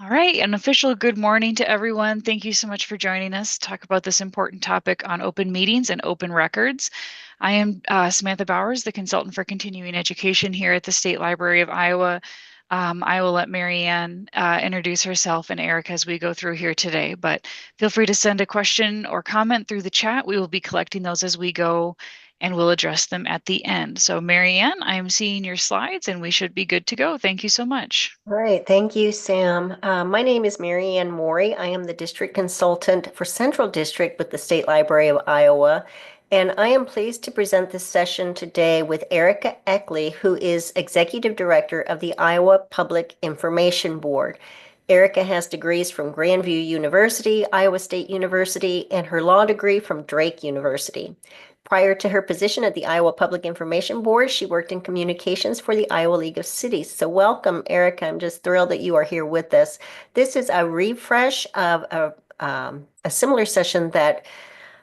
All right, an official good morning to everyone. Thank you so much for joining us to talk about this important topic on open meetings and open records. I am Samantha Bowers, the consultant for continuing education here at the State Library of Iowa. I will let Marianne introduce herself and Eric as we go through here today, but feel free to send a question or comment through the chat. We will be collecting those as we go and we'll address them at the end. So Marianne, I am seeing your slides and we should be good to go. Thank you so much. All right, thank you, Sam. My name is Mary Ann Morey. I am the district consultant for Central District with the State Library of Iowa, and I am pleased to present this session today with Erica Eckley, who is Executive Director of the Iowa Public Information Board. Erica has degrees from Grandview University, Iowa State University, and her law degree from Drake University. Prior to her position at the Iowa Public Information Board, she worked in communications for the Iowa League of Cities. So welcome, Erica. I'm just thrilled that you are here with us. This is a refresh of a similar session that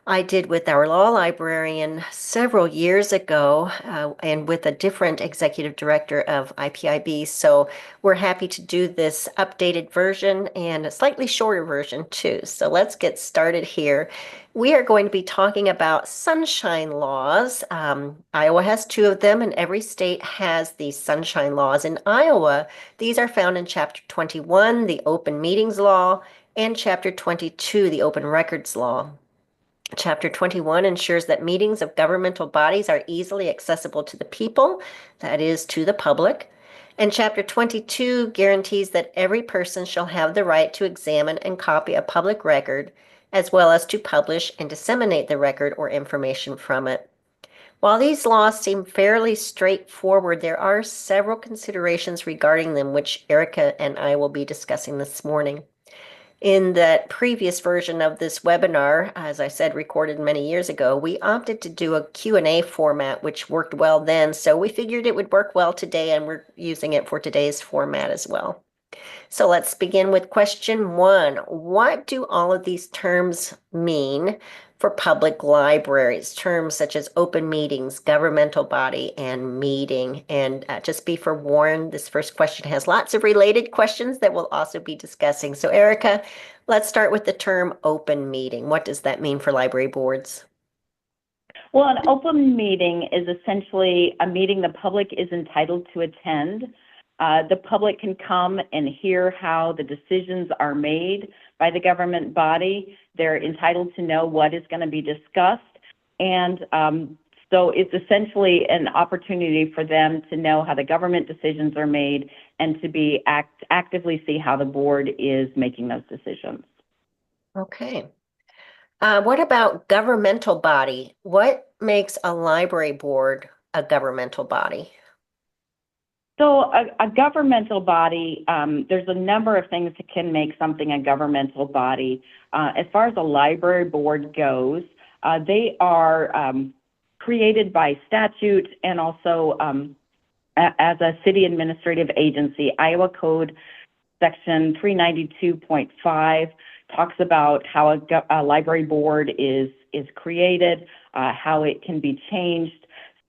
I did with our law librarian several years ago, and with a different executive director of IPIB. So we're happy to do this updated version and a slightly shorter version too. So let's get started here. We are going to be talking about sunshine laws. Iowa has two of them, and every state has these sunshine laws. In Iowa, these are found in Chapter 21, the Open Meetings Law, and Chapter 22, the Open Records Law. Chapter 21 ensures that meetings of governmental bodies are easily accessible to the people, that is, to the public. And Chapter 22 guarantees that every person shall have the right to examine and copy a public record, as well as to publish and disseminate the record or information from it. While these laws seem fairly straightforward, there are several considerations regarding them, which Erica and I will be discussing this morning. In that previous version of this webinar, as I said, recorded many years ago, we opted to do a Q&A format, which worked well then. So we figured it would work well today, and we're using it for today's format as well. So let's begin with question one. What do all of these terms mean for public libraries? Terms such as open meetings, governmental body, and meeting. And just be forewarned, this first question has lots of related questions that we'll also be discussing. So Erica, let's start with the term open meeting. What does that mean for library boards? Well, an open meeting is essentially a meeting the public is entitled to attend. The public can come and hear how the decisions are made by the government body. They're entitled to know what is going to be discussed. And so it's essentially an opportunity for them to know how the government decisions are made and to be actively see how the board is making those decisions. Okay. What about governmental body? What makes a library board a governmental body? So a governmental body, there's a number of things that can make something a governmental body. As far as a library board goes, they are created by statute and also as a city administrative agency. Iowa Code Section 392.5 talks about how a library board is created, how it can be changed.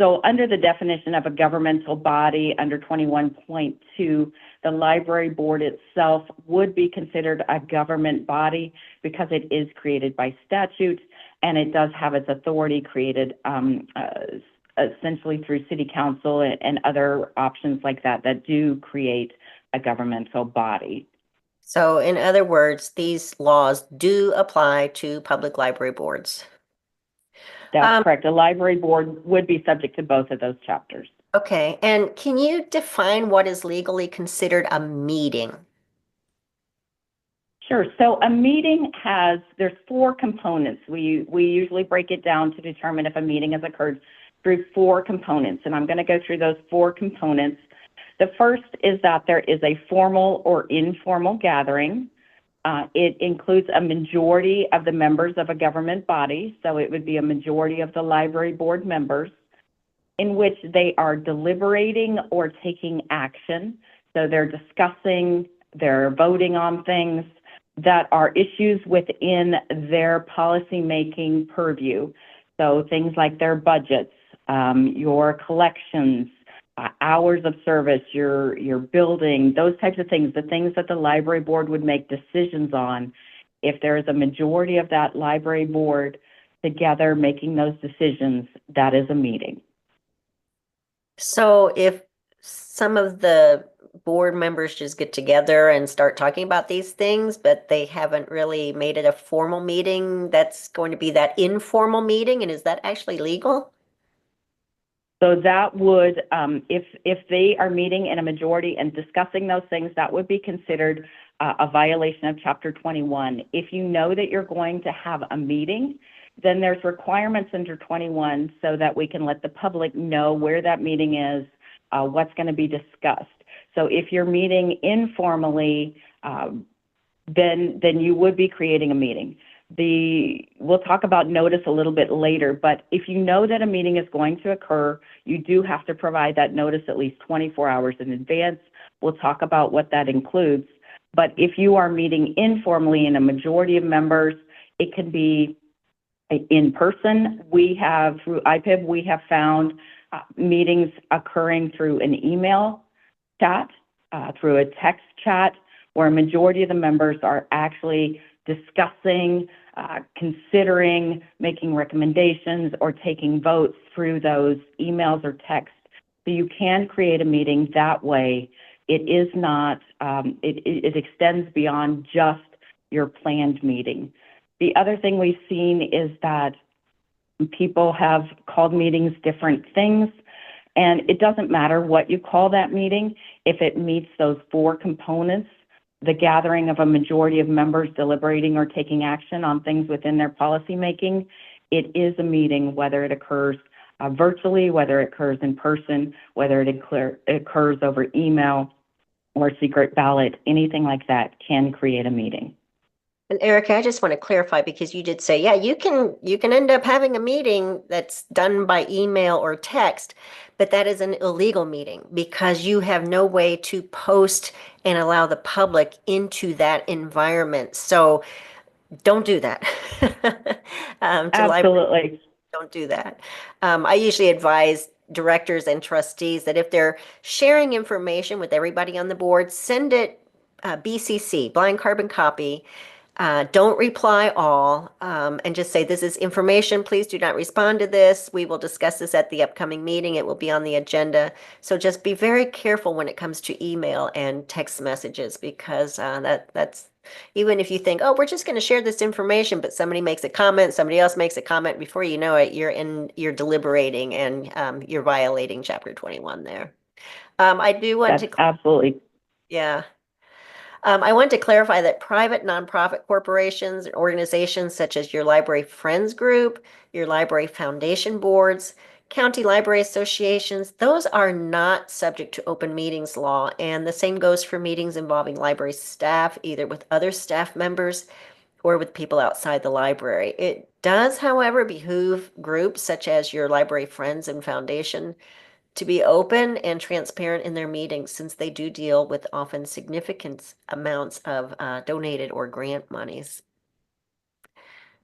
So under the definition of a governmental body, under 21.2, the library board itself would be considered a government body because it is created by statute and it does have its authority created essentially through city council and other options like that that do create a governmental body. So in other words, these laws do apply to public library boards. That's correct. A library board would be subject to both of those chapters. Okay. And can you define what is legally considered a meeting? Sure. So a meeting there's four components. We usually break it down to determine if a meeting has occurred through four components. And I'm going to go through those four components. The first is that there is a formal or informal gathering. It includes a majority of the members of a government body, so it would be a majority of the library board members, in which they are deliberating or taking action. So they're discussing, they're voting on things that are issues within their policymaking purview. So things like their budgets, your collections, hours of service, your building, those types of things, the things that the library board would make decisions on. If there is a majority of that library board together making those decisions, that is a meeting. So if some of the board members just get together and start talking about these things, but they haven't really made it a formal meeting, that's going to be that informal meeting, and is that actually legal? So that would, if they are meeting in a majority and discussing those things, that would be considered a violation of Chapter 21. If you know that you're going to have a meeting, then there's requirements under 21 so that we can let the public know where that meeting is, what's going to be discussed. So if you're meeting informally, then you would be creating a meeting. We'll talk about notice a little bit later, but if you know that a meeting is going to occur, you do have to provide that notice at least 24 hours in advance. We'll talk about what that includes. But if you are meeting informally in a majority of members, it can be in person. We have, through IPIB, we have found meetings occurring through an email chat, through a text chat, where a majority of the members are actually discussing, considering, making recommendations, or taking votes through those emails or texts. So you can create a meeting that way. It is not, it extends beyond just your planned meeting. The other thing we've seen is that people have called meetings different things, and it doesn't matter what you call that meeting. If it meets those 4 components, the gathering of a majority of members deliberating or taking action on things within their policymaking, it is a meeting, whether it occurs virtually, whether it occurs in person, whether it occurs over email or secret ballot, anything like that can create a meeting. And Erica, I just want to clarify, because you did say, yeah, you can end up having a meeting that's done by email or text, but that is an illegal meeting because you have no way to post and allow the public into that environment. So don't do that. Absolutely. Don't do that. I usually advise directors and trustees that if they're sharing information with everybody on the board, send it BCC, blind carbon copy. Don't reply all, and just say, this is information. Please do not respond to this. We will discuss this at the upcoming meeting. It will be on the agenda. So just be very careful when it comes to email and text messages, because that's, even if you think, oh, we're just going to share this information, but somebody makes a comment, somebody else makes a comment, before you know it, you're deliberating, and you're violating Chapter 21 there. I do want That's absolutely. Yeah. I want to clarify that private nonprofit corporations and organizations such as your Library Friends Group, your Library Foundation boards, county library associations, those are not subject to open meetings law. And the same goes for meetings involving library staff, either with other staff members or with people outside the library. It does, however, behoove groups such as your Library Friends and Foundation to be open and transparent in their meetings, since they do deal with often significant amounts of donated or grant monies.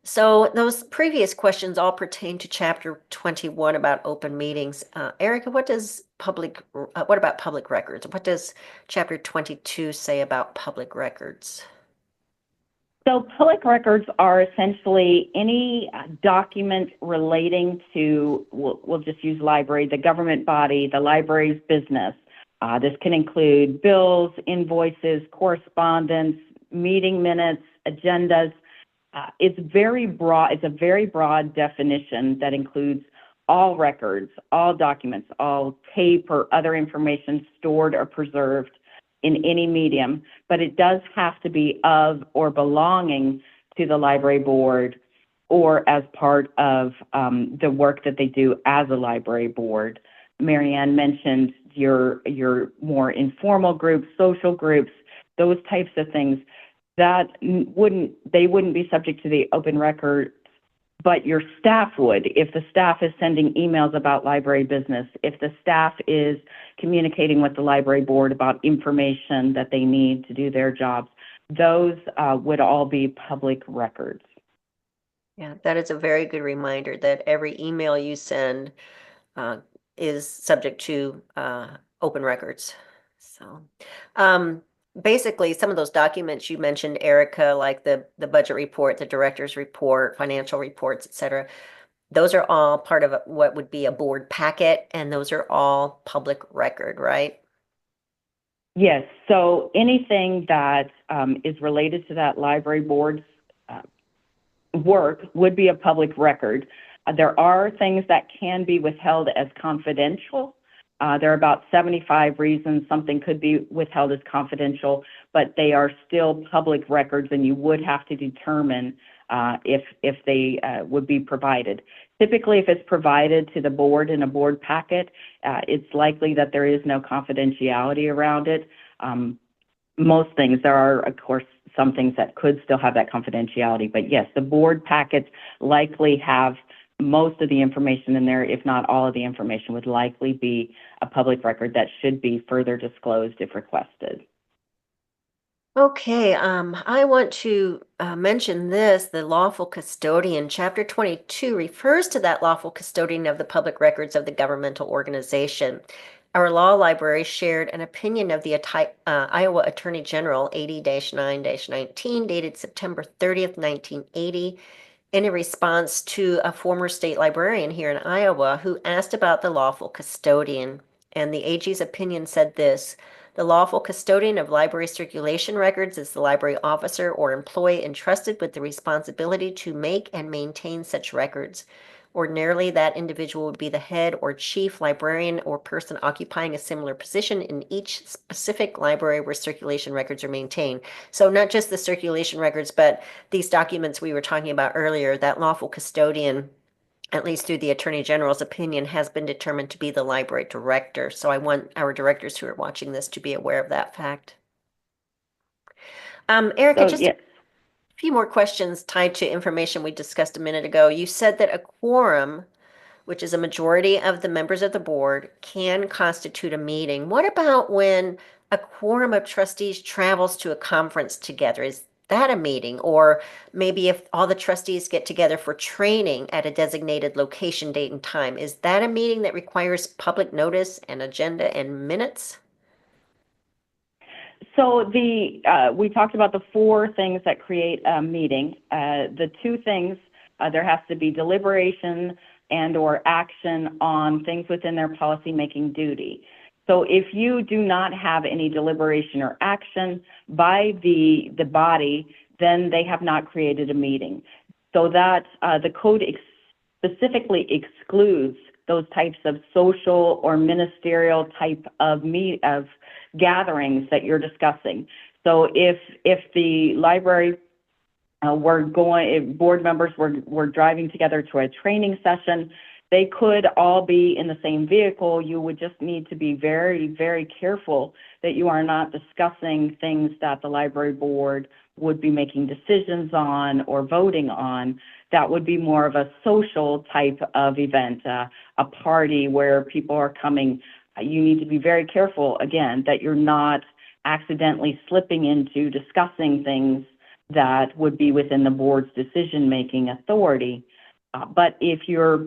So those previous questions all pertain to Chapter 21 about open meetings. Erica, what about public records? What does Chapter 22 say about public records? So public records are essentially any document relating to, we'll just use library, the government body, the library's business. This can include bills, invoices, correspondence, meeting minutes, agendas. It's very broad. It's a very broad definition that includes all records, all documents, all tape or other information stored or preserved in any medium, but it does have to be of or belonging to the library board or as part of the work that they do as a library board. Marianne mentioned your more informal groups, social groups, those types of things that they wouldn't be subject to the open record, but your staff would. If the staff is sending emails about library business, if the staff is communicating with the library board about information that they need to do their jobs, those would all be public records. Yeah, that is a very good reminder that every email you send is subject to open records. So basically, some of those documents you mentioned, Erica, like the budget report, the director's report, financial reports, et cetera, those are all part of what would be a board packet, and those are all public record, right? Yes, so anything that is related to that library board's work would be a public record. There are things that can be withheld as confidential. There are about 75 reasons something could be withheld as confidential, but they are still public records, and you would have to determine if they would be provided. Typically, if it's provided to the board in a board packet, it's likely that there is no confidentiality around it. Most things, there are, of course, some things that could still have that confidentiality, but yes, the board packets likely have most of the information in there, if not all of the information, would likely be a public record that should be further disclosed if requested. Okay, I want to mention this. The lawful custodian, Chapter 22, refers to that lawful custodian of the public records of the governmental organization. Our law library shared an opinion of the Iowa Attorney General 80-9-19, dated September 30th, 1980, in a response to a former state librarian here in Iowa who asked about the lawful custodian. And the AG's opinion said this: the lawful custodian of library circulation records is the library officer or employee entrusted with the responsibility to make and maintain such records. Ordinarily, that individual would be the head or chief librarian or person occupying a similar position in each specific library where circulation records are maintained. So not just the circulation records, but these documents we were talking about earlier, that lawful custodian, at least through the Attorney General's opinion, has been determined to be the library director. So I want our directors who are watching this to be aware of that fact. Erica, just a few more questions tied to information we discussed a minute ago. You said that a quorum, which is a majority of the members of the board, can constitute a meeting. What about when a quorum of trustees travels to a conference together? Is that a meeting? Or maybe if all the trustees get together for training at a designated location, date, and time, is that a meeting that requires public notice and agenda and minutes? So we talked about the 4 things that create a meeting. The 2 things, there has to be deliberation and or action on things within their policy-making duty. So if you do not have any deliberation or action by the body, then they have not created a meeting. So that the code specifically excludes those types of social or ministerial type of gatherings that you're discussing. So if the library board members were driving together to a training session, they could all be in the same vehicle. You would just need to be very, very careful that you are not discussing things that the library board would be making decisions on or voting on. That would be more of a social type of event, a party where people are coming. You need to be very careful, again, that you're not accidentally slipping into discussing things that would be within the board's decision-making authority. But if you're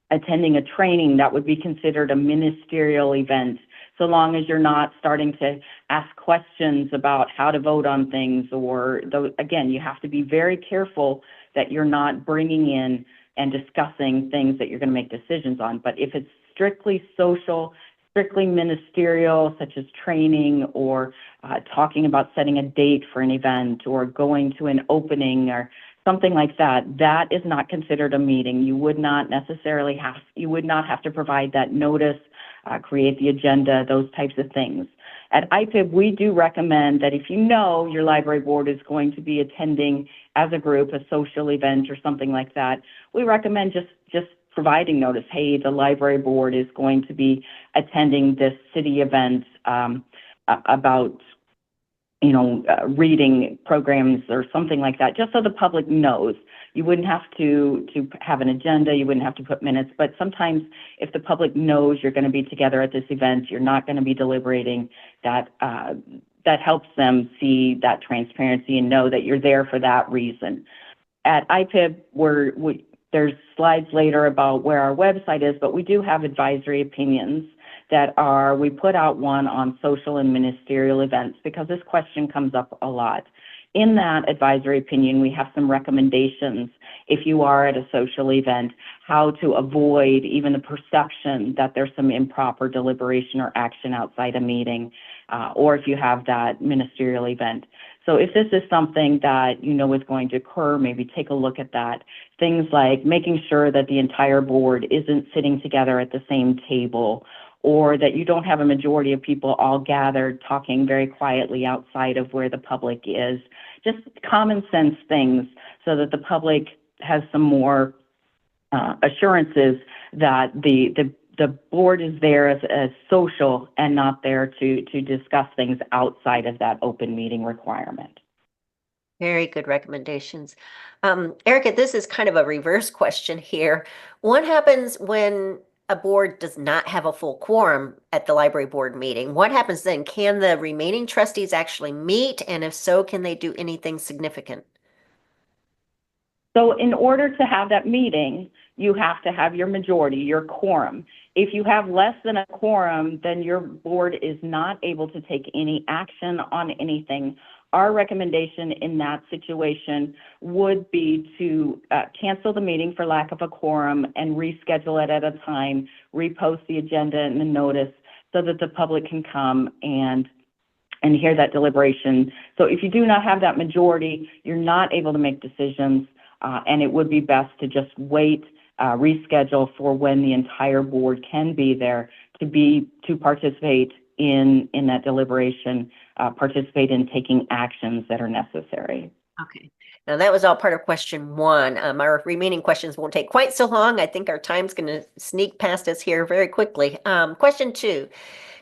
attending a training, that would be considered a ministerial event, so long as you're not starting to ask questions about how to vote on things, or again, you have to be very careful that you're not bringing in and discussing things that you're going to make decisions on. But if it's strictly social, strictly ministerial, such as training or talking about setting a date for an event or going to an opening or something like that, that is not considered a meeting. You would not have to provide that notice, create the agenda, those types of things. At IPIB, we do recommend that if you know your library board is going to be attending as a group, a social event or something like that, we recommend just providing notice. Hey, the library board is going to be attending this city event about reading programs or something like that, just so the public knows. You wouldn't have to have an agenda, you wouldn't have to put minutes, but sometimes if the public knows you're going to be together at this event, you're not going to be deliberating, that helps them see that transparency and know that you're there for that reason. At IPIB, there's slides later about where our website is, but we do have advisory opinions we put out one on social and ministerial events because this question comes up a lot. In that advisory opinion, we have some recommendations if you are at a social event, how to avoid even the perception that there's some improper deliberation or action outside a meeting, or if you have that ministerial event. So if this is something that you know is going to occur, maybe take a look at that. Things like making sure that the entire board isn't sitting together at the same table, or that you don't have a majority of people all gathered talking very quietly outside of where the public is. Just common sense things so that the public has some more assurances that the board is there as social and not there to discuss things outside of that open meeting requirement. Very good recommendations. Erica, this is kind of a reverse question here. What happens when a board does not have a full quorum at the library board meeting? What happens then? Can the remaining trustees actually meet? And if so, can they do anything significant? So in order to have that meeting, you have to have your majority, your quorum. If you have less than a quorum, then your board is not able to take any action on anything. Our recommendation in that situation would be to cancel the meeting for lack of a quorum and reschedule it at a time, repost the agenda and the notice so that the public can come and hear that deliberation. So if you do not have that majority, you're not able to make decisions, and it would be best to just wait, reschedule for when the entire board can be there to participate in that deliberation, participate in taking actions that are necessary. Okay. Now that was all part of question one. Our remaining questions won't take quite so long. I think our time's going to sneak past us here very quickly. Question two,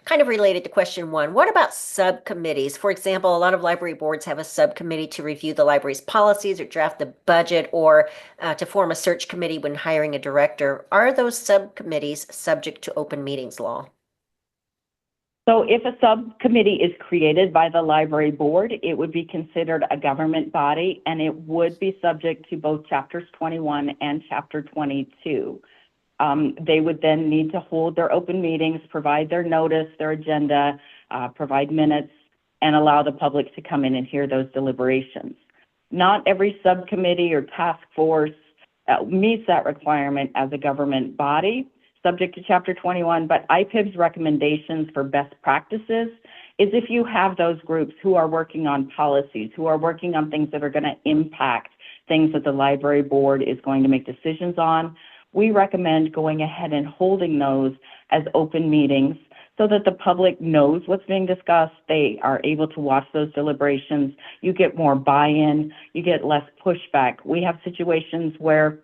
kind of related to question one. What about subcommittees? For example, a lot of library boards have a subcommittee to review the library's policies or draft the budget, or to form a search committee when hiring a director. Are those subcommittees subject to open meetings law? So if a subcommittee is created by the library board, it would be considered a government body, and it would be subject to both chapters 21 and chapter 22. They would then need to hold their open meetings, provide their notice, their agenda, provide minutes, and allow the public to come in and hear those deliberations. Not every subcommittee or task force meets that requirement as a government body, subject to Chapter 21, but IPIB's recommendations for best practices is if you have those groups who are working on policies, who are working on things that are going to impact things that the library board is going to make decisions on, we recommend going ahead and holding those as open meetings so that the public knows what's being discussed. They are able to watch those deliberations. You get more buy-in, you get less pushback. We have situations where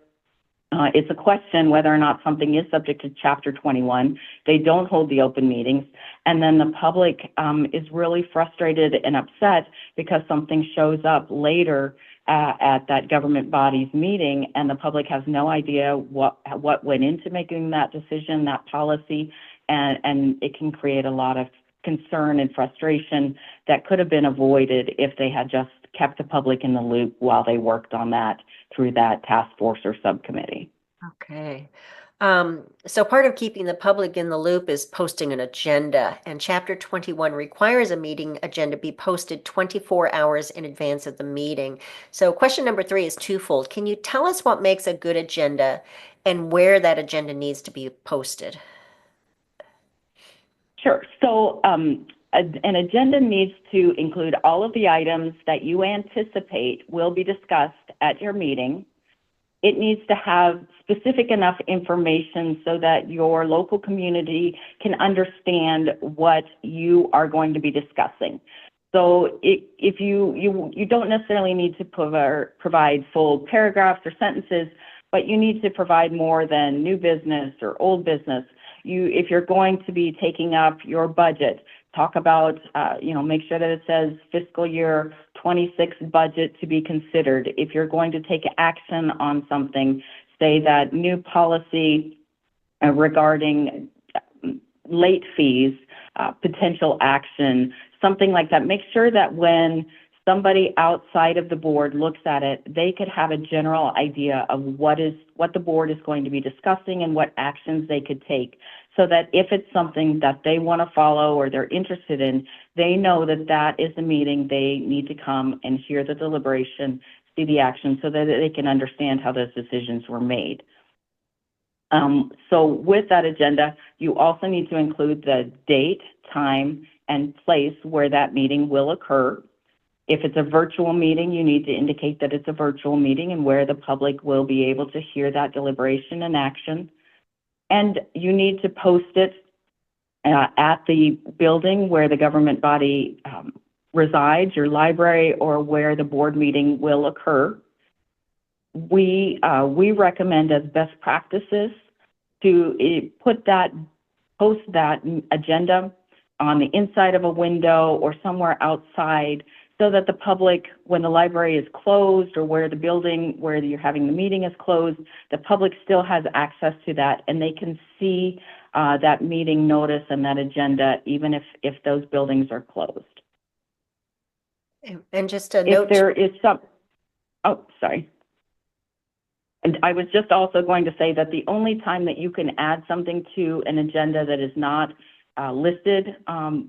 it's a question whether or not something is subject to Chapter 21. They don't hold the open meetings, and then the public is really frustrated and upset because something shows up later at that government body's meeting, and the public has no idea what went into making that decision, that policy, and it can create a lot of concern and frustration that could have been avoided if they had just kept the public in the loop while they worked on that through that task force or subcommittee. Okay. So part of keeping the public in the loop is posting an agenda, and Chapter 21 requires a meeting agenda be posted 24 hours in advance of the meeting. So question number 3 is twofold. Can you tell us what makes a good agenda and where that agenda needs to be posted? Sure. So an agenda needs to include all of the items that you anticipate will be discussed at your meeting. It needs to have specific enough information so that your local community can understand what you are going to be discussing. So if you don't necessarily need to provide full paragraphs or sentences, but you need to provide more than new business or old business. If you're going to be taking up your budget, talk about, make sure that it says fiscal year 26 budget to be considered. If you're going to take action on something, say that new policy regarding late fees, potential action, something like that. Make sure that when somebody outside of the board looks at it, they could have a general idea of what the board is going to be discussing and what actions they could take, so that if it's something that they want to follow or they're interested in, they know that that is the meeting they need to come and hear the deliberation, see the action, so that they can understand how those decisions were made. So with that agenda, you also need to include the date, time, and place where that meeting will occur. If it's a virtual meeting, you need to indicate that it's a virtual meeting and where the public will be able to hear that deliberation and action. And you need to post it at the building where the government body resides, your library, or where the board meeting will occur. We recommend as best practices to post that agenda on the inside of a window or somewhere outside, so that the public, when the library is closed or where the building where you're having the meeting is closed, the public still has access to that and they can see that meeting notice and that agenda, even if those buildings are closed. And just a If note. there is oh, sorry. And I was just also going to say that the only time that you can add something to an agenda that is not listed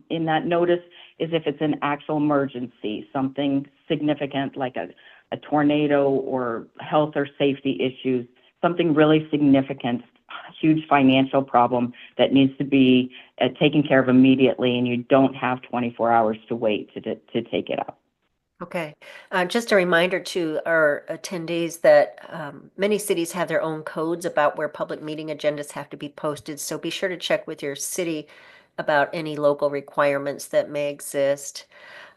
in that notice is if it's an actual emergency, something significant like a tornado or health or safety issues, something really significant, huge financial problem that needs to be taken care of immediately, and you don't have 24 hours to wait to take it up. Okay. Just a reminder to our attendees that many cities have their own codes about where public meeting agendas have to be posted. So be sure to check with your city about any local requirements that may exist.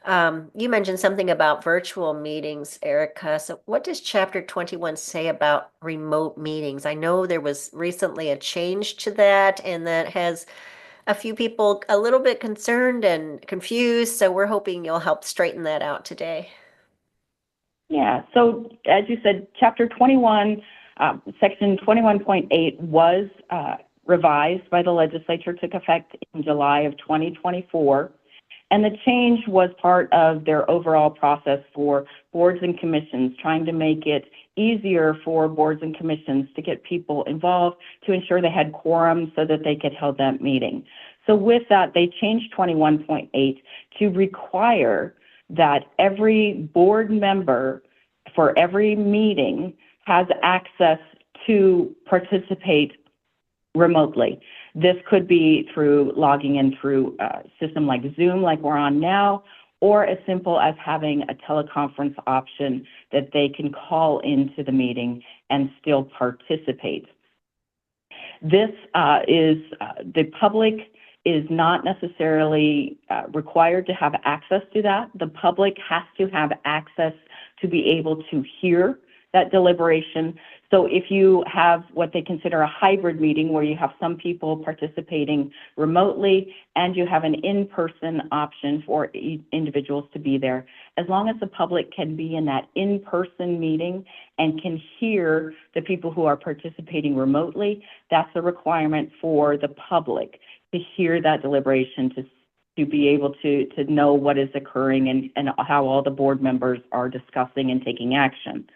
You mentioned something about virtual meetings, Erica. So what does Chapter 21 say about remote meetings? I know there was recently a change to that, and that has a few people a little bit concerned and confused. So we're hoping you'll help straighten that out today. Yeah, so as you said, Chapter 21, Section 21.8 was revised by the legislature, took effect in July of 2024. And the change was part of their overall process for boards and commissions, trying to make it easier for boards and commissions to get people involved, to ensure they had quorum so that they could hold that meeting. So with that, they changed 21.8 to require that every board member for every meeting has access to participate remotely. This could be through logging in through a system like Zoom, like we're on now, or as simple as having a teleconference option that they can call into the meeting and still participate. This the public is not necessarily required to have access to that. The public has to have access to be able to hear that deliberation. So if you have what they consider a hybrid meeting, where you have some people participating remotely and you have an in-person option for individuals to be there, as long as the public can be in that in-person meeting and can hear the people who are participating remotely, that's a requirement for the public to hear that deliberation, to be able to know what is occurring and how all the board members are discussing and taking action.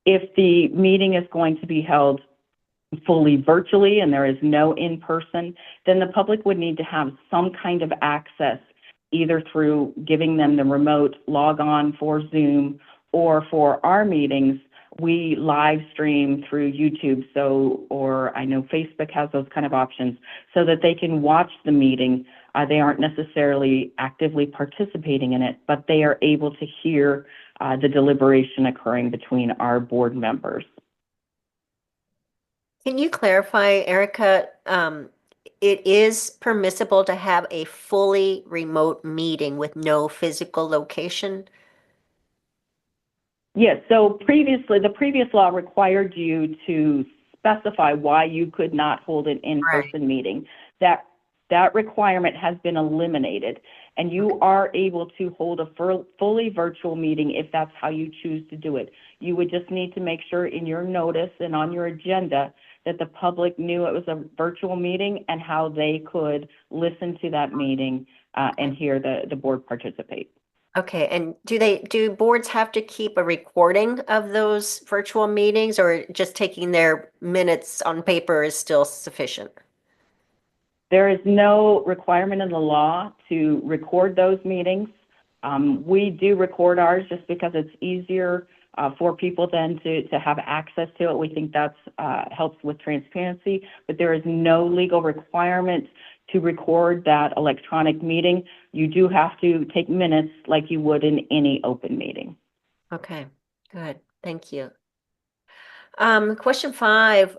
If the meeting is going to be held fully virtually and there is no in-person, then the public would need to have some kind of access, either through giving them the remote log on for Zoom, or for our meetings, we live stream through YouTube, or I know Facebook has those kind of options, so that they can watch the meeting. They aren't necessarily actively participating in it, but they are able to hear the deliberation occurring between our board members. Can you clarify, Erica, it is permissible to have a fully remote meeting with no physical location? Yes, so previously, the previous law required you to specify why you could not hold an in-person meeting. That requirement has been eliminated, and you are able to hold a fully virtual meeting if that's how you choose to do it. You would just need to make sure in your notice and on your agenda that the public knew it was a virtual meeting and how they could listen to that meeting and hear the board participate. Okay, and do boards have to keep a recording of those virtual meetings, or just taking their minutes on paper is still sufficient? There is no requirement in the law to record those meetings. We do record ours just because it's easier for people then to have access to it. We think that's helps with transparency, but there is no legal requirement to record that electronic meeting. You do have to take minutes like you would in any open meeting. Okay, good. Thank you. Question 5,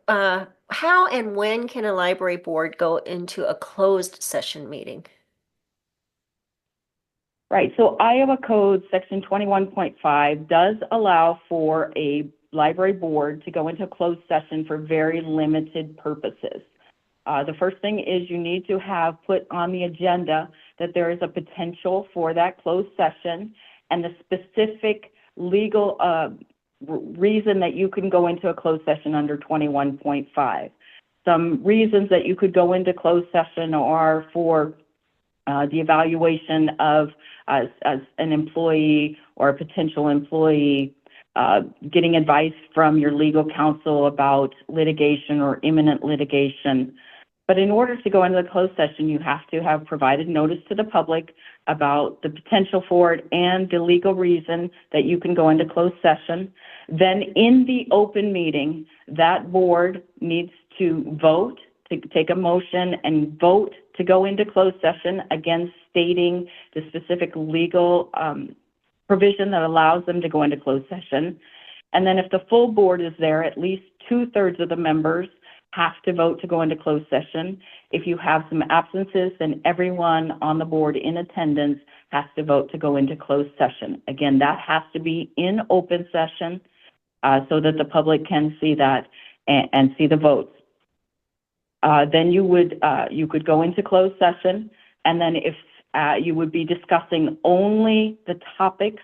how and when can a library board go into a closed session meeting? Right, so Iowa Code Section 21.5 does allow for a library board to go into a closed session for very limited purposes. The first thing is you need to have put on the agenda that there is a potential for that closed session and the specific legal reason that you can go into a closed session under 21.5. Some reasons that you could go into closed session are for the evaluation of as an employee or a potential employee, getting advice from your legal counsel about litigation or imminent litigation. But in order to go into the closed session, you have to have provided notice to the public about the potential for it and the legal reason that you can go into closed session. Then in the open meeting, that board needs to vote, to take a motion and vote to go into closed session, again stating the specific legal provision that allows them to go into closed session. And then if the full board is there, at least 2/3 of the members have to vote to go into closed session. If you have some absences, then everyone on the board in attendance has to vote to go into closed session. Again, that has to be in open session so that the public can see that and see the votes. Then you could go into closed session, and then if you would be discussing only the topics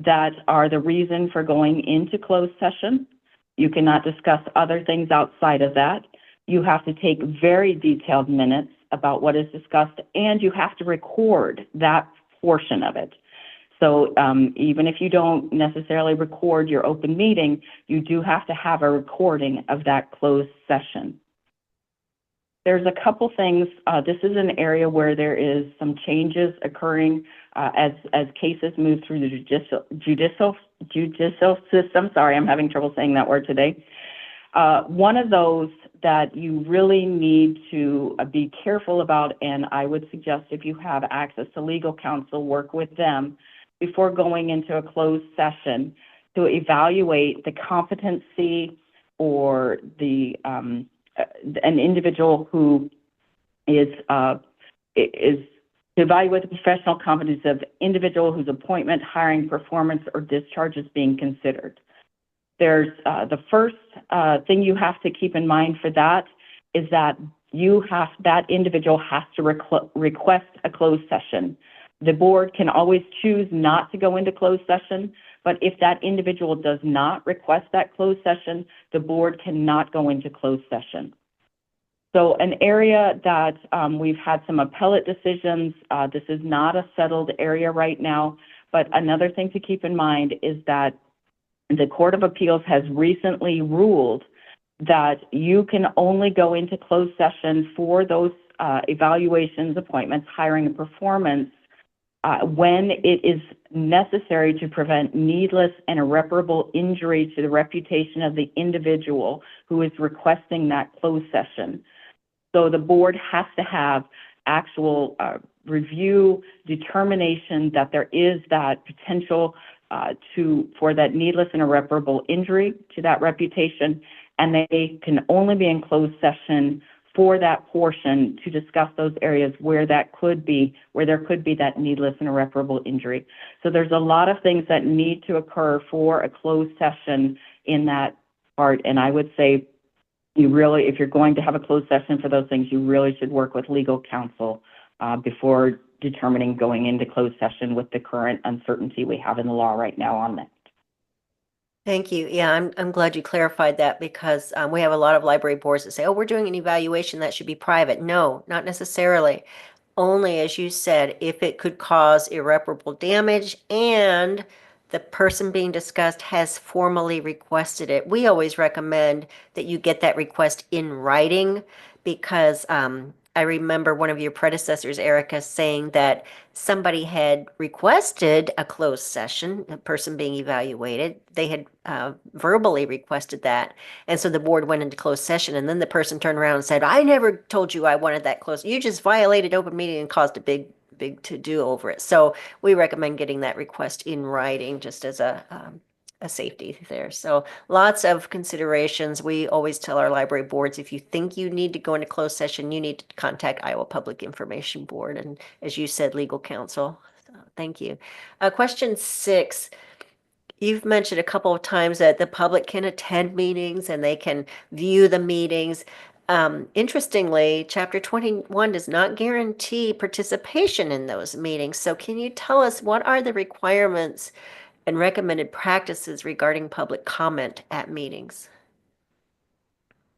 that are the reason for going into closed session. You cannot discuss other things outside of that. You have to take very detailed minutes about what is discussed, and you have to record that portion of it. So even if you don't necessarily record your open meeting, you do have to have a recording of that closed session. There's a couple things. This is an area where there is some changes occurring as cases move through the judicial system. Sorry, I'm having trouble saying that word today. One of those that you really need to be careful about, and I would suggest if you have access to legal counsel, work with them before going into a closed session to evaluate the competency or an individual who is to evaluate the professional competence of the individual whose appointment, hiring, performance, or discharge is being considered. There's the first thing you have to keep in mind for that is that that individual has to request a closed session. The board can always choose not to go into closed session, but if that individual does not request that closed session, the board cannot go into closed session. So an area that we've had some appellate decisions, this is not a settled area right now, but another thing to keep in mind is that the Court of Appeals has recently ruled that you can only go into closed session for those evaluations, appointments, hiring, and performance when it is necessary to prevent needless and irreparable injury to the reputation of the individual who is requesting that closed session. So the board has to have actual review, determination that there is that potential for that needless and irreparable injury to that reputation, and they can only be in closed session for that portion to discuss those areas where there could be that needless and irreparable injury. So there's a lot of things that need to occur for a closed session in that part, and I would say if you're going to have a closed session for those things, you really should work with legal counsel before determining going into closed session with the current uncertainty we have in the law right now on that. Thank you. Yeah, I'm glad you clarified that because we have a lot of library boards that say, oh, we're doing an evaluation that should be private. No, not necessarily. only, as you said, if it could cause irreparable damage and the person being discussed has formally requested it. We always recommend that you get that request in writing because I remember one of your predecessors, Erica, saying that somebody had requested a closed session, the person being evaluated. They had verbally requested that. And so the board went into closed session, and then the person turned around and said, I never told you I wanted that closed. You just violated open meeting and caused a big to-do over it. So we recommend getting that request in writing just as a safety there. So lots of considerations. We always tell our library boards, if you think you need to go into closed session, you need to contact Iowa Public Information Board. And as you said, legal counsel. So thank you. Question 6. You've mentioned a couple of times that the public can attend meetings and they can view the meetings. Interestingly, Chapter 21 does not guarantee participation in those meetings. So can you tell us what are the requirements and recommended practices regarding public comment at meetings?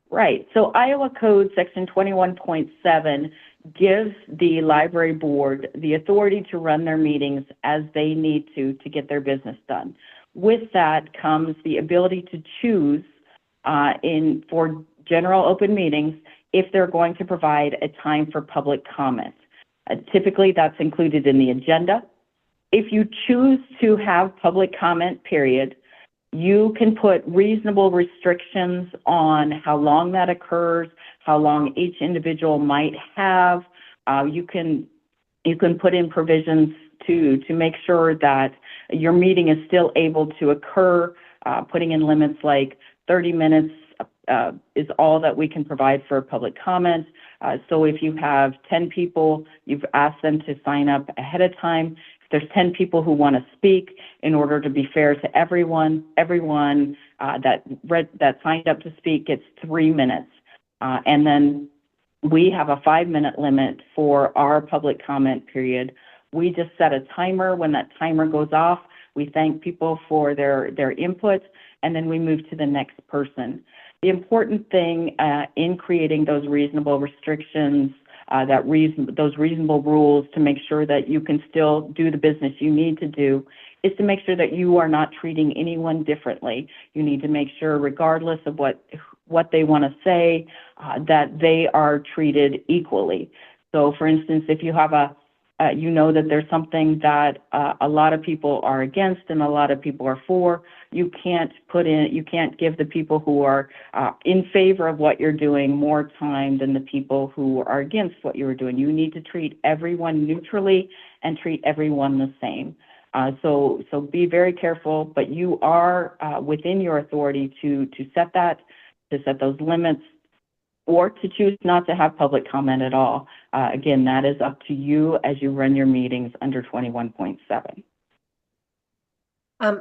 Right. So Iowa Code Section 21.7 gives the library board the authority to run their meetings as they need to get their business done. With that comes the ability to choose for general open meetings if they're going to provide a time for public comment. Typically, that's included in the agenda. If you choose to have public comment, period, you can put reasonable restrictions on how long that occurs, how long each individual might have. You can put in provisions to make sure that your meeting is still able to occur, putting in limits like 30 minutes is all that we can provide for public comment. So if you have 10 people, you've asked them to sign up ahead of time. If there's 10 people who want to speak, in order to be fair to everyone that signed up to speak gets 3 minutes. And then we have a 5-minute limit for our public comment period. We just set a timer. When that timer goes off, we thank people for their input, and then we move to the next person. The important thing in creating those reasonable restrictions, those reasonable rules to make sure that you can still do the business you need to do, is to make sure that you are not treating anyone differently. You need to make sure, regardless of what they want to say, that they are treated equally. So, for instance, if you have you know that there's something that a lot of people are against and a lot of people are for, you can't give the people who are in favor of what you're doing more time than the people who are against what you're doing. You need to treat everyone neutrally and treat everyone the same. So be very careful, but you are within your authority to set those limits, or to choose not to have public comment at all. Again, that is up to you as you run your meetings under 21.7.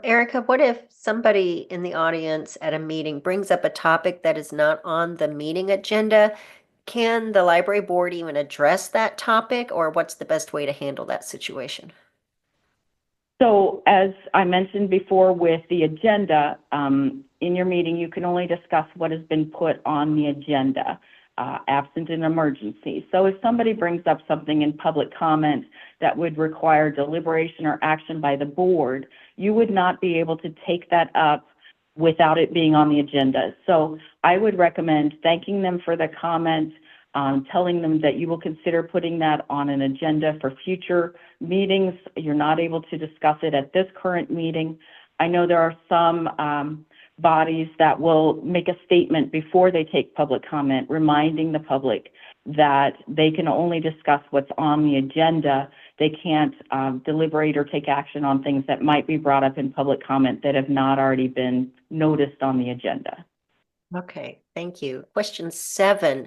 Erica, what if somebody in the audience at a meeting brings up a topic that is not on the meeting agenda? Can the library board even address that topic, or what's the best way to handle that situation? So as I mentioned before with the agenda, in your meeting, you can only discuss what has been put on the agenda, absent an emergency. So if somebody brings up something in public comment that would require deliberation or action by the board, you would not be able to take that up without it being on the agenda. So I would recommend thanking them for the comment, telling them that you will consider putting that on an agenda for future meetings. You're not able to discuss it at this current meeting. I know there are some bodies that will make a statement before they take public comment, reminding the public that they can only discuss what's on the agenda. They can't deliberate or take action on things that might be brought up in public comment that have not already been noticed on the agenda. Okay, thank you. Question 7.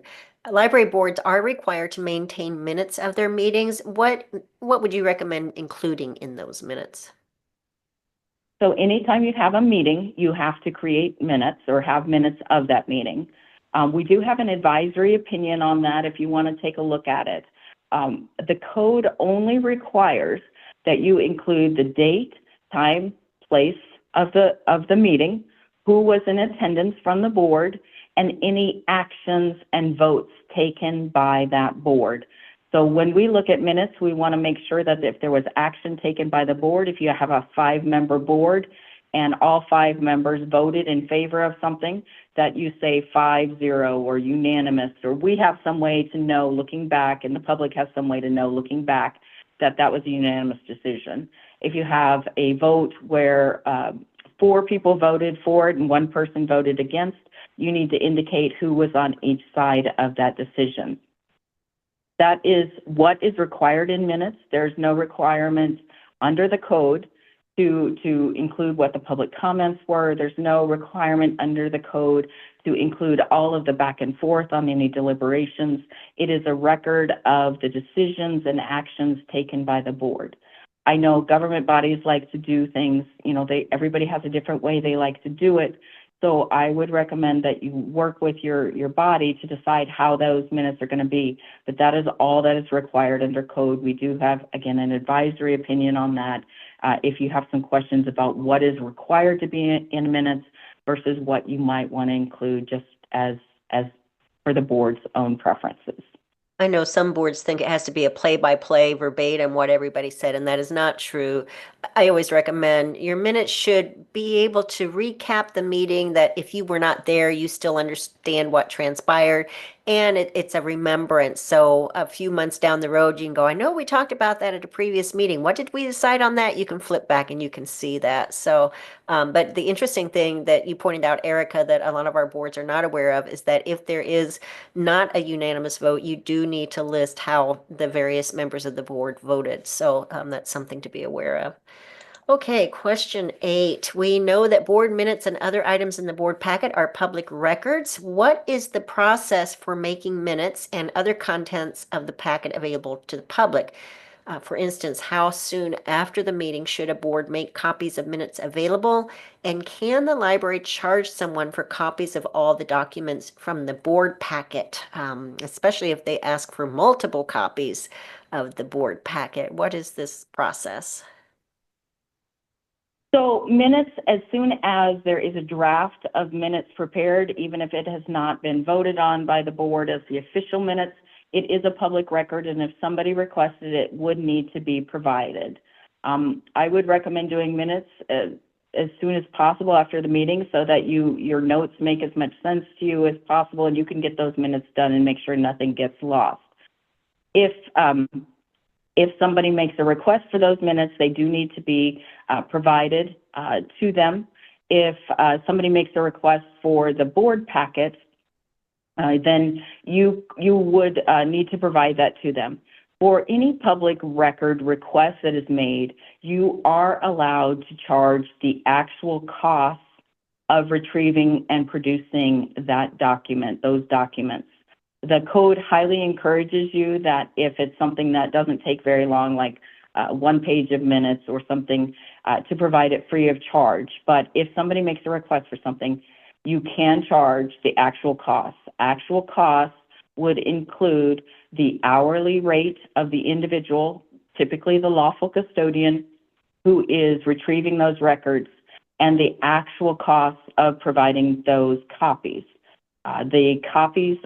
Library boards are required to maintain minutes of their meetings. What would you recommend including in those minutes? So anytime you have a meeting, you have to create minutes or have minutes of that meeting. We do have an advisory opinion on that if you want to take a look at it. The code only requires that you include the date, time, place of the meeting, who was in attendance from the board, and any actions and votes taken by that board. So when we look at minutes, we want to make sure that if there was action taken by the board, if you have a 5-member board and all 5 members voted in favor of something, that you say 5-0 or unanimous, or we have some way to know looking back, and the public has some way to know looking back that that was a unanimous decision. If you have a vote where 4 people voted for it and 1 person voted against, you need to indicate who was on each side of that decision. That is what is required in minutes. There's no requirement under the code to include what the public comments were. There's no requirement under the code to include all of the back and forth on any deliberations. It is a record of the decisions and actions taken by the board. I know government bodies like to do things, everybody has a different way they like to do it. So I would recommend that you work with your body to decide how those minutes are going to be. But that is all that is required under code. We do have, again, an advisory opinion on that. If you have some questions about what is required to be in minutes versus what you might want to include just as for the board's own preferences. I know some boards think it has to be a play-by-play verbatim what everybody said, and that is not true. I always recommend your minutes should be able to recap the meeting, that if you were not there, you still understand what transpired, and it's a remembrance. So a few months down the road, you can go, I know we talked about that at a previous meeting. What did we decide on that? You can flip back and you can see that. So, but the interesting thing that you pointed out, Erica, that a lot of our boards are not aware of is that if there is not a unanimous vote, you do need to list how the various members of the board voted. So that's something to be aware of. Okay, question 8. We know that board minutes and other items in the board packet are public records. What is the process for making minutes and other contents of the packet available to the public? For instance, how soon after the meeting should a board make copies of minutes available? And can the library charge someone for copies of all the documents from the board packet, especially if they ask for multiple copies of the board packet? What is this process? So minutes, as soon as there is a draft of minutes prepared, even if it has not been voted on by the board as the official minutes, it is a public record, and if somebody requested it, would need to be provided. I would recommend doing minutes as soon as possible after the meeting so that your notes make as much sense to you as possible and you can get those minutes done and make sure nothing gets lost. If somebody makes a request for those minutes, they do need to be provided to them. If somebody makes a request for the board packet, then you would need to provide that to them. For any public record request that is made, you are allowed to charge the actual cost of retrieving and producing that document, those documents. The code highly encourages you that if it's something that doesn't take very long, like 1 page of minutes or something, to provide it free of charge. But if somebody makes a request for something, you can charge the actual costs. Actual costs would include the hourly rate of the individual, typically the lawful custodian, who is retrieving those records, and the actual costs of providing those copies. The copies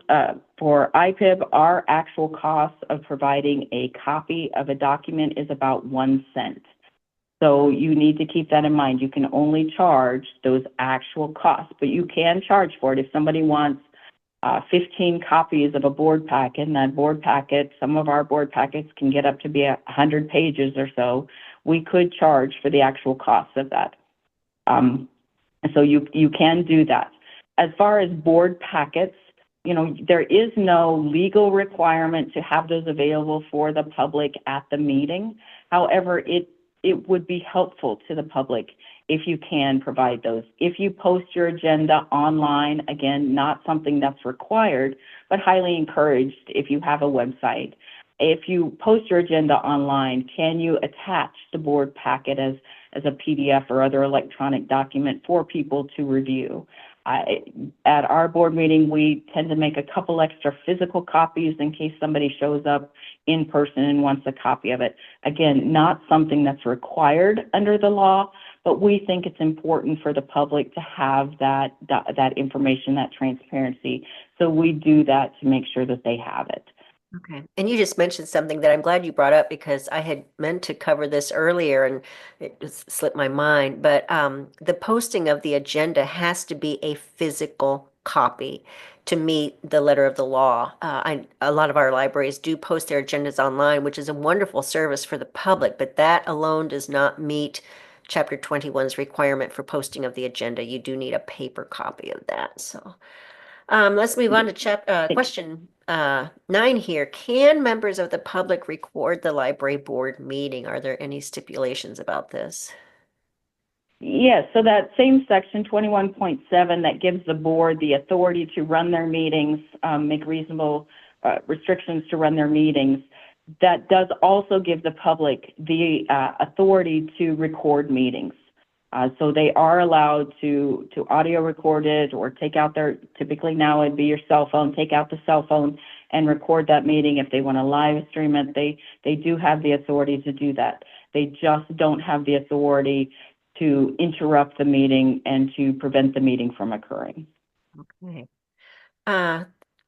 for IPIB, our actual cost of providing a copy of a document is about 1 cent. So you need to keep that in mind. You can only charge those actual costs, but you can charge for it. If somebody wants 15 copies of a board packet, and that board packet, some of our board packets can get up to be 100 pages or so, we could charge for the actual cost of that. So you can do that. As far as board packets, there is no legal requirement to have those available for the public at the meeting. However, it would be helpful to the public if you can provide those. If you post your agenda online, again, not something that's required, but highly encouraged if you have a website. If you post your agenda online, can you attach the board packet as a PDF or other electronic document for people to review? At our board meeting, we tend to make a couple extra physical copies in case somebody shows up in person and wants a copy of it. Again, not something that's required under the law, but we think it's important for the public to have that information, that transparency. So we do that to make sure that they have it. Okay. And you just mentioned something that I'm glad you brought up because I had meant to cover this earlier and it just slipped my mind. But the posting of the agenda has to be a physical copy to meet the letter of the law. A lot of our libraries do post their agendas online, which is a wonderful service for the public, but that alone does not meet Chapter 21's requirement for posting of the agenda. You do need a paper copy of that. So. Let's move on to question 9 here. Can members of the public record the library board meeting? Are there any stipulations about this? Yes, so that same section 21.7 that gives the board the authority to run their meetings, make reasonable restrictions to run their meetings, that does also give the public the authority to record meetings. So they are allowed to audio record it or take out typically now it'd be your cell phone, take out the cell phone and record that meeting. If they want to live stream it, they do have the authority to do that. They just don't have the authority to interrupt the meeting and to prevent the meeting from occurring. Okay.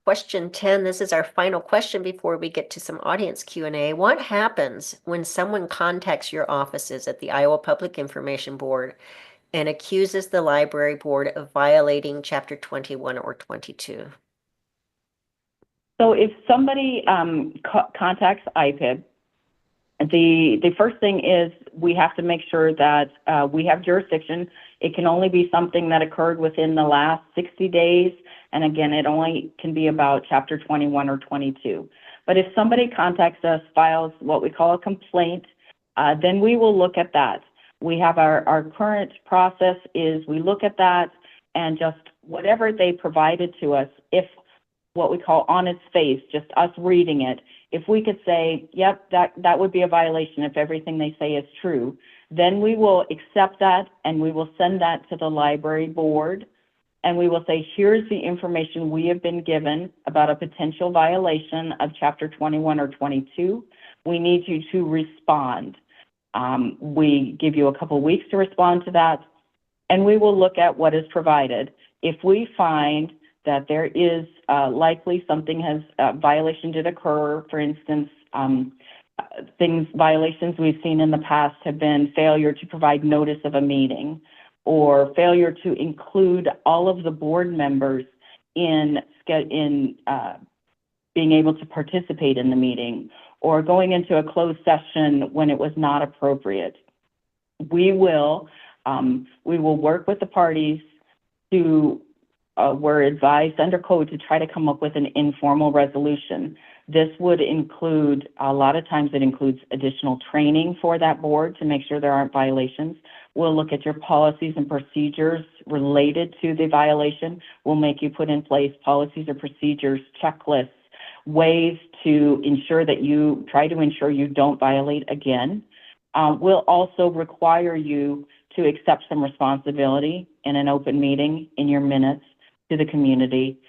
Question 10, this is our final question before we get to some audience Q&A. What happens when someone contacts your offices at the Iowa Public Information Board and accuses the library board of violating Chapter 21 or 22? So if somebody contacts IPIB, the first thing is we have to make sure that we have jurisdiction. It can only be something that occurred within the last 60 days. And again, it only can be about Chapter 21 or 22. But if somebody contacts us, files what we call a complaint, then we will look at that. We have our current process is we look at that and just whatever they provided to us, if what we call on its face, just us reading it, if we could say, yep, that would be a violation if everything they say is true, then we will accept that and we will send that to the library board and we will say, here's the information we have been given about a potential violation of Chapter 21 or 22. We need you to respond. We give you a couple weeks to respond to that and we will look at what is provided. If we find that there is likely something violation did occur. For instance, violations we've seen in the past have been failure to provide notice of a meeting or failure to include all of the board members in being able to participate in the meeting or going into a closed session when it was not appropriate. We will work with the parties to we're advised under code to try to come up with an informal resolution. This would include, a lot of times it includes additional training for that board to make sure there aren't violations. We'll look at your policies and procedures related to the violation. We'll make you put in place policies or procedures, checklists, ways to ensure that you don't violate again. We'll also require you to accept some responsibility in an open meeting in your minutes to the community.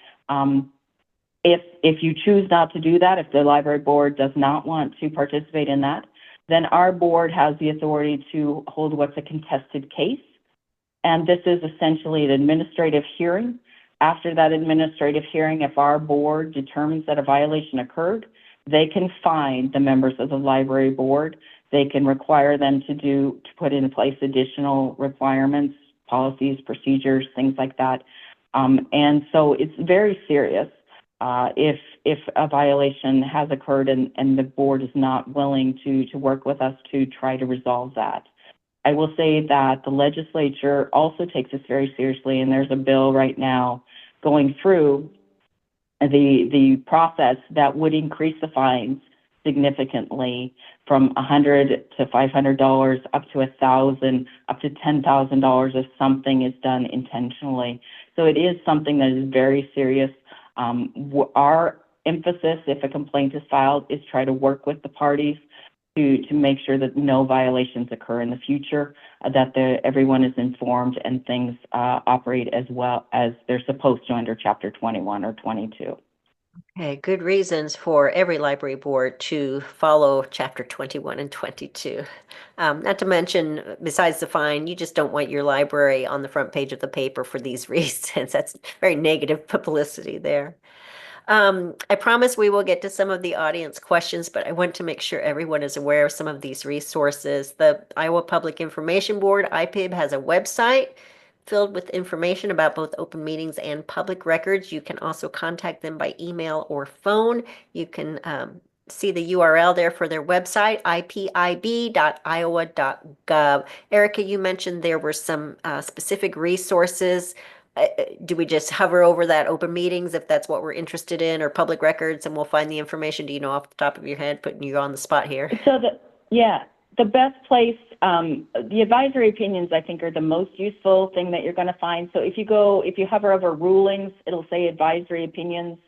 If you choose not to do that, if the library board does not want to participate in that, then our board has the authority to hold what's a contested case. And this is essentially an administrative hearing. After that administrative hearing, if our board determines that a violation occurred, they can fine the members of the library board. They can require them to put in place additional requirements, policies, procedures, things like that. And so it's very serious if a violation has occurred and the board is not willing to work with us to try to resolve that. I will say that the legislature also takes this very seriously, and there's a bill right now going through the process that would increase the fines significantly from $100 to $500 up to $1,000 up to $10,000 if something is done intentionally. So it is something that is very serious. Our emphasis, if a complaint is filed, is try to work with the parties to make sure that no violations occur in the future, that everyone is informed and things operate as well as they're supposed to under Chapter 21 or 22. Okay, good reasons for every library board to follow Chapter 21 and 22. Not to mention, besides the fine, you just don't want your library on the front page of the paper for these reasons. That's very negative publicity there. I promise we will get to some of the audience questions, but I want to make sure everyone is aware of some of these resources. The Iowa Public Information Board, IPIB, has a website filled with information about both open meetings and public records. You can also contact them by email or phone. You can see the URL there for their website, ipib.iowa.gov. Erica, you mentioned there were some specific resources. Do we just hover over that open meetings if that's what we're interested in, or public records, and we'll find the information? Do you know off the top of your head, putting you on the spot here? So the best place, the advisory opinions, I think, are the most useful thing that you're going to find. So if you hover over rulings, it'll say advisory opinions,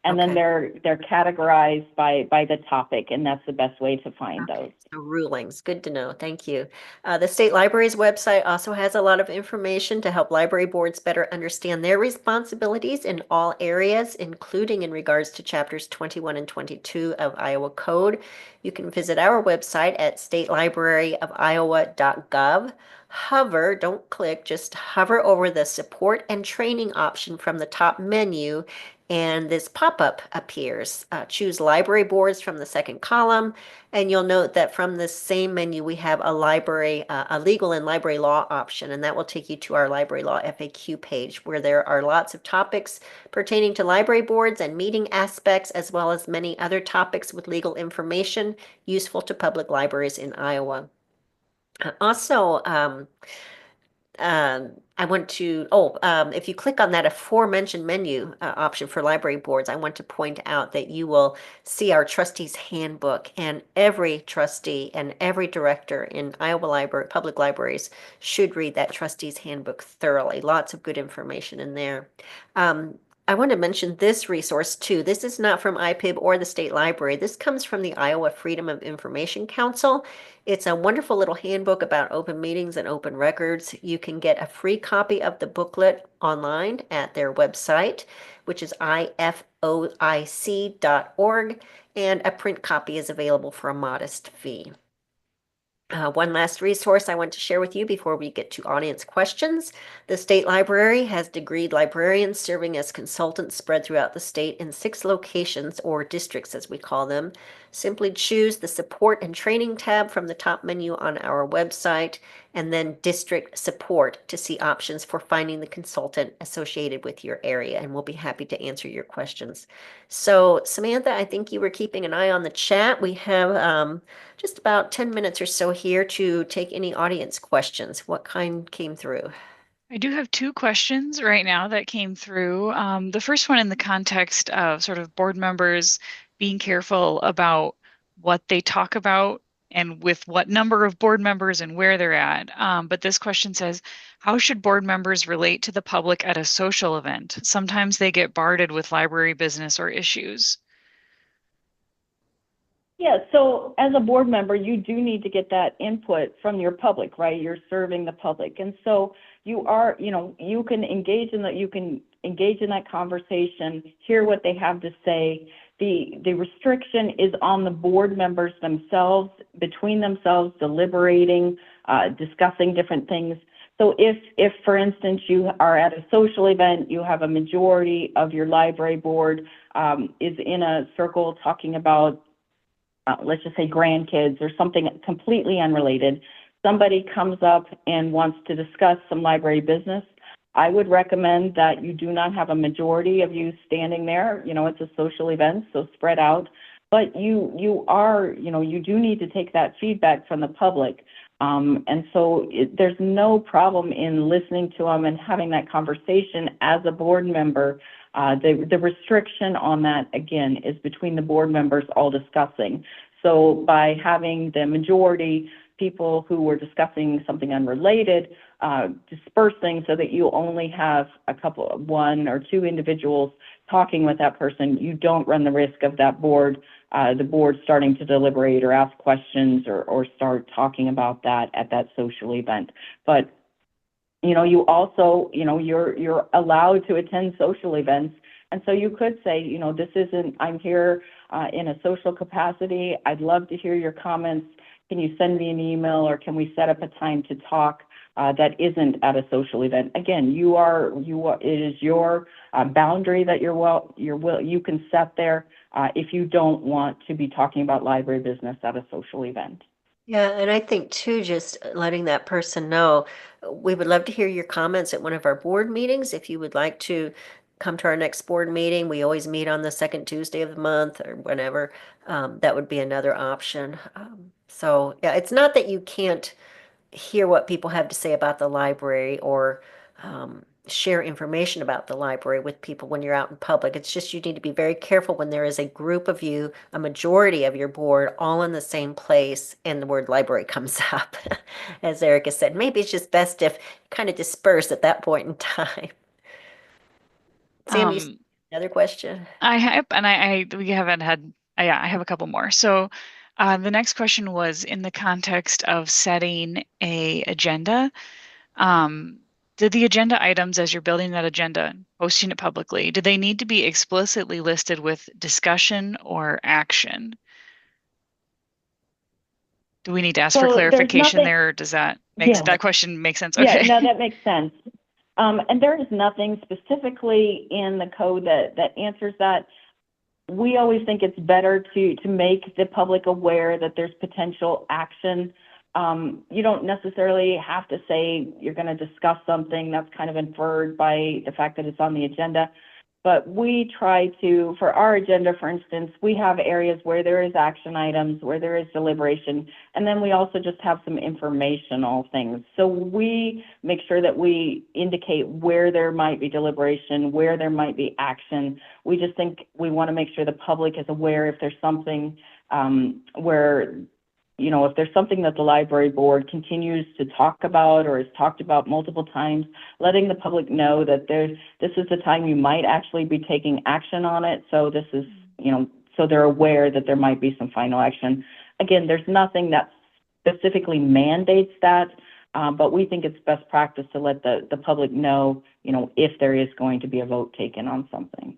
and then they're categorized by the topic, and that's the best way to find those. So rulings, good to know. Thank you. The state library's website also has a lot of information to help library boards better understand their responsibilities in all areas, including in regards to chapters 21 and 22 of Iowa Code. You can visit our website at statelibraryofiowa.gov. Hover, don't click, just hover over the support and training option from the top menu, and this pop-up appears. Choose library boards from the second column, and you'll note that from this same menu we have a legal and library law option, and that will take you to our library law FAQ page, where there are lots of topics pertaining to library boards and meeting aspects, as well as many other topics with legal information useful to public libraries in Iowa. Also, I want to, if you click on that aforementioned menu option for library boards, I want to point out that you will see our trustees handbook, and every trustee and every director in Iowa public libraries should read that trustees handbook thoroughly. Lots of good information in there. I want to mention this resource too. This is not from IPIB or the state library. This comes from the Iowa Freedom of Information Council. It's a wonderful little handbook about open meetings and open records. You can get a free copy of the booklet online at their website, which is ifoic.org, and a print copy is available for a modest fee. One last resource I want to share with you before we get to audience questions. The state library has degreed librarians serving as consultants spread throughout the state in 6 locations, or districts as we call them. Simply choose the support and training tab from the top menu on our website, and then district support to see options for finding the consultant associated with your area, and we'll be happy to answer your questions. So Samantha, I think you were keeping an eye on the chat. We have just about 10 minutes or so here to take any audience questions. What kind came through? I do have 2 questions right now that came through. The first one in the context of sort of board members being careful about what they talk about and with what number of board members and where they're at. But this question says, how should board members relate to the public at a social event? Sometimes they get barded with library business or issues. Yeah, so as a board member, you do need to get that input from your public, right? You're serving the public. And so you can engage in that conversation, hear what they have to say. The restriction is on the board members themselves, between themselves, deliberating, discussing different things. So if, for instance, you are at a social event, you have a majority of your library board is in a circle talking about let's just say grandkids or something completely unrelated, somebody comes up and wants to discuss some library business, I would recommend that you do not have a majority of you standing there. It's a social event, so spread out. But you do need to take that feedback from the public. And so there's no problem in listening to them and having that conversation as a board member. The restriction on that, again, is between the board members all discussing. So by having the majority people who were discussing something unrelated, dispersing so that you only have one or two individuals talking with that person, you don't run the risk of that board, the board starting to deliberate or ask questions or start talking about that at that social event. But you also, you're allowed to attend social events. And so you could say, I'm here in a social capacity. I'd love to hear your comments. Can you send me an email, or can we set up a time to talk? that isn't at a social event. Again, it is your boundary that you can set there if you don't want to be talking about library business at a social event. Yeah, and I think too, just letting that person know, we would love to hear your comments at one of our board meetings. If you would like to come to our next board meeting, we always meet on the second Tuesday of the month or whenever. That would be another option. So yeah, it's not that you can't hear what people have to say about the library or share information about the library with people when you're out in public. It's just you need to be very careful when there is a group of you, a majority of your board, all in the same place, and the word library comes up. As Erica said, maybe it's just best if kind of disperse at that point in time. Sam, you Um, another question? I have, and we haven't had, yeah, I have a couple more. So, the next question was in the context of setting a agenda. Um, did the agenda items, as you're building that agenda, posting it publicly, do they need to be explicitly listed with discussion or action? Do we need to ask for So there's clarification nothing, there, or does that yeah, that question make sense? yeah, Okay. no, that makes sense. And there is nothing specifically in the code that answers that. We always think it's better to make the public aware that there's potential action. You don't necessarily have to say you're going to discuss something. That's kind of inferred by the fact that it's on the agenda. But we try to, for our agenda, for instance, we have areas where there is action items, where there is deliberation, and then we also just have some informational things. So we make sure that we indicate where there might be deliberation, where there might be action. We just think we want to make sure the public is aware if there's something where if there's something that the library board continues to talk about or has talked about multiple times, letting the public know that this is the time you might actually be taking action on it. So this is, so they're aware that there might be some final action. Again, there's nothing that specifically mandates that, but we think it's best practice to let the public know, if there is going to be a vote taken on something.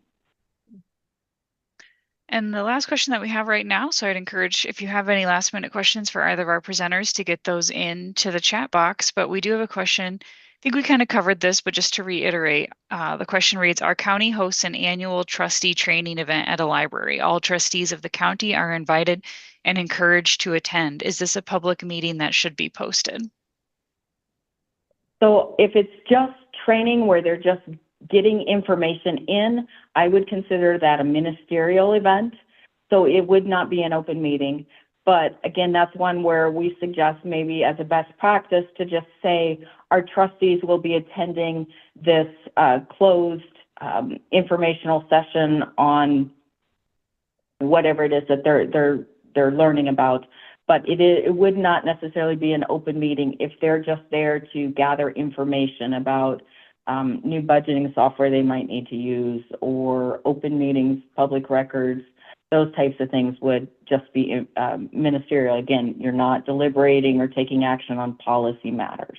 And the last question that we have right now, so I'd encourage if you have any last minute questions for either of our presenters to get those into the chat box. But we do have a question. I think we kind of covered this, but just to reiterate, the question reads, our county hosts an annual trustee training event at a library. All trustees of the county are invited and encouraged to attend. Is this a public meeting that should be posted? So if it's just training where they're just getting information in, I would consider that a ministerial event. So it would not be an open meeting. But again, that's one where we suggest maybe as a best practice to just say our trustees will be attending this closed informational session on whatever it is that they're learning about. But it would not necessarily be an open meeting if they're just there to gather information about new budgeting software they might need to use, or open meetings, public records. Those types of things would just be ministerial. Again, you're not deliberating or taking action on policy matters.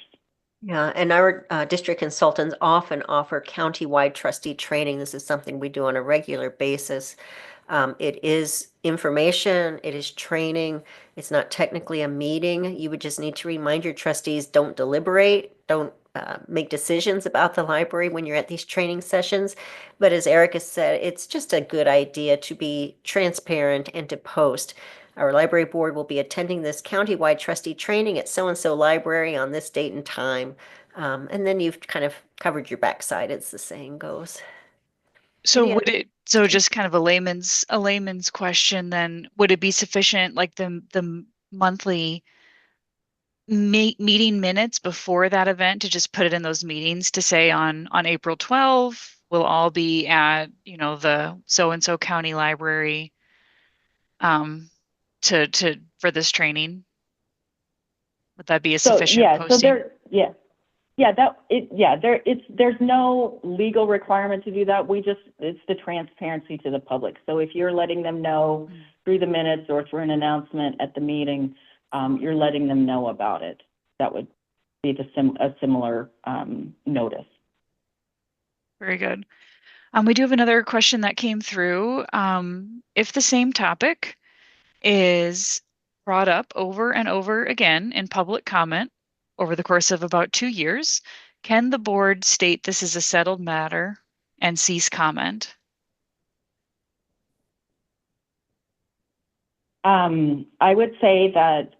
Yeah, and our district consultants often offer county-wide trustee training. This is something we do on a regular basis. It is information, it is training. It's not technically a meeting. You would just need to remind your trustees, don't deliberate, don't make decisions about the library when you're at these training sessions. But as Erica said, it's just a good idea to be transparent and to post. Our library board will be attending this countywide trustee training at so-and-so library on this date and time. And then you've kind of covered your backside, as the saying goes. So Any would other it, so just kind of a layman's question then, would it be sufficient like the monthly meeting minutes before that event to just put it in those meetings to say on April 12th, we'll all be at, the so-and-so county library um for this training? Would that be a So sufficient yeah, posting? there's no legal requirement to do that. It's the transparency to the public. So if you're letting them know through the minutes or through an announcement at the meeting, you're letting them know about it. That would be a similar notice. Very good. We do have another question that came through. If the same topic is brought up over and over again in public comment, over the course of about 2 years, can the board state this is a settled matter and cease comment? I would say that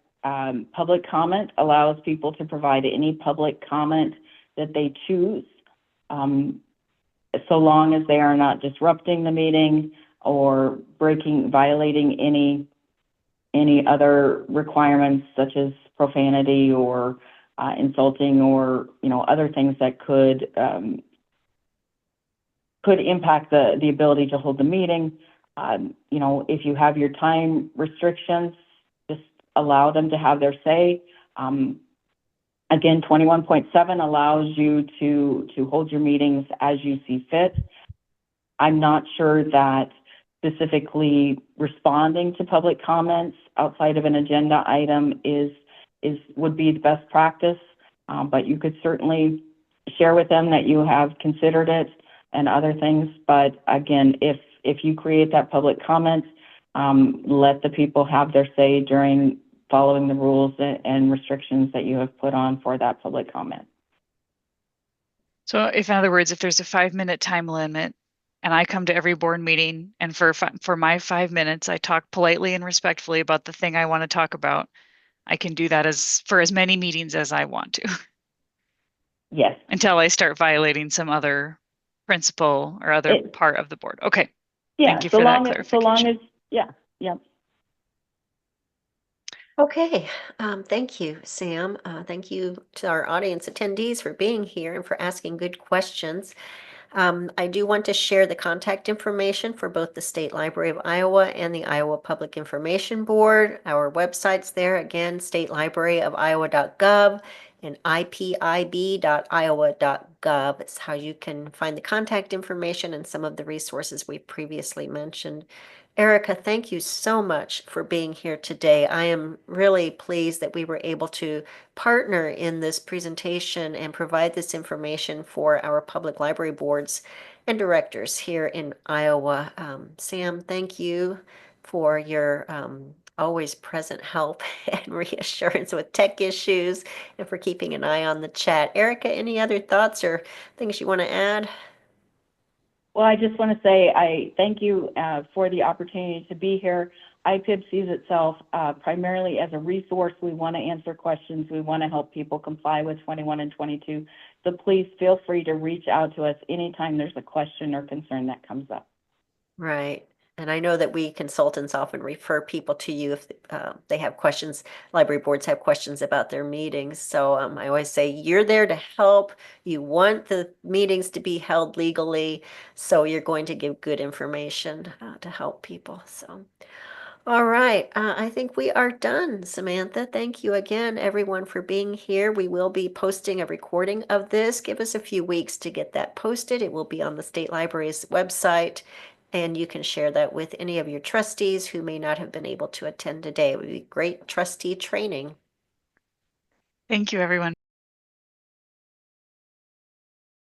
public comment allows people to provide any public comment that they choose, so long as they are not disrupting the meeting or violating any other requirements such as profanity or insulting or other things that could impact the ability to hold the meeting. If you have your time restrictions, just allow them to have their say. Again, 21.7 allows you to hold your meetings as you see fit. I'm not sure that specifically responding to public comments outside of an agenda item would be the best practice, but you could certainly share with them that you have considered it and other things. But again, if you create that public comment, let the people have their say during following the rules and restrictions that you have put on for that public comment. So if, in other words, if there's a 5-minute time limit and I come to every board meeting and for my 5 minutes, I talk politely and respectfully about the thing I want to talk about, I can do that for as many meetings as I want to. Yes. Until I start violating some other principle or other part of the board. Okay. Yeah. Thank you for that clarification. So long as, yeah. Okay, thank you, Sam. Thank you to our audience attendees for being here and for asking good questions. I do want to share the contact information for both the State Library of Iowa and the Iowa Public Information Board. Our website's there, again, statelibraryofiowa.gov and IPIB.iowa.gov. It's how you can find the contact information and some of the resources we previously mentioned. Erica, thank you so much for being here today. I am really pleased that we were able to partner in this presentation and provide this information for our public library boards and directors here in Iowa. Sam, thank you for your always present help and reassurance with tech issues and for keeping an eye on the chat. Erica, any other thoughts or things you want to add? Well, I just want to say I thank you for the opportunity to be here. IPIB sees itself primarily as a resource. We want to answer questions. We want to help people comply with 21 and 22. So please feel free to reach out to us anytime there's a question or concern that comes up. Right. And I know that we consultants often refer people to you if they have questions. Library boards have questions about their meetings. So I always say you're there to help. You want the meetings to be held legally. So you're going to give good information to help people. So, all right. I think we are done, Samantha. Thank you again, everyone, for being here. We will be posting a recording of this. Give us a few weeks to get that posted. It will be on the State Library's website. And you can share that with any of your trustees who may not have been able to attend today. It would be great trustee training. Thank you, everyone.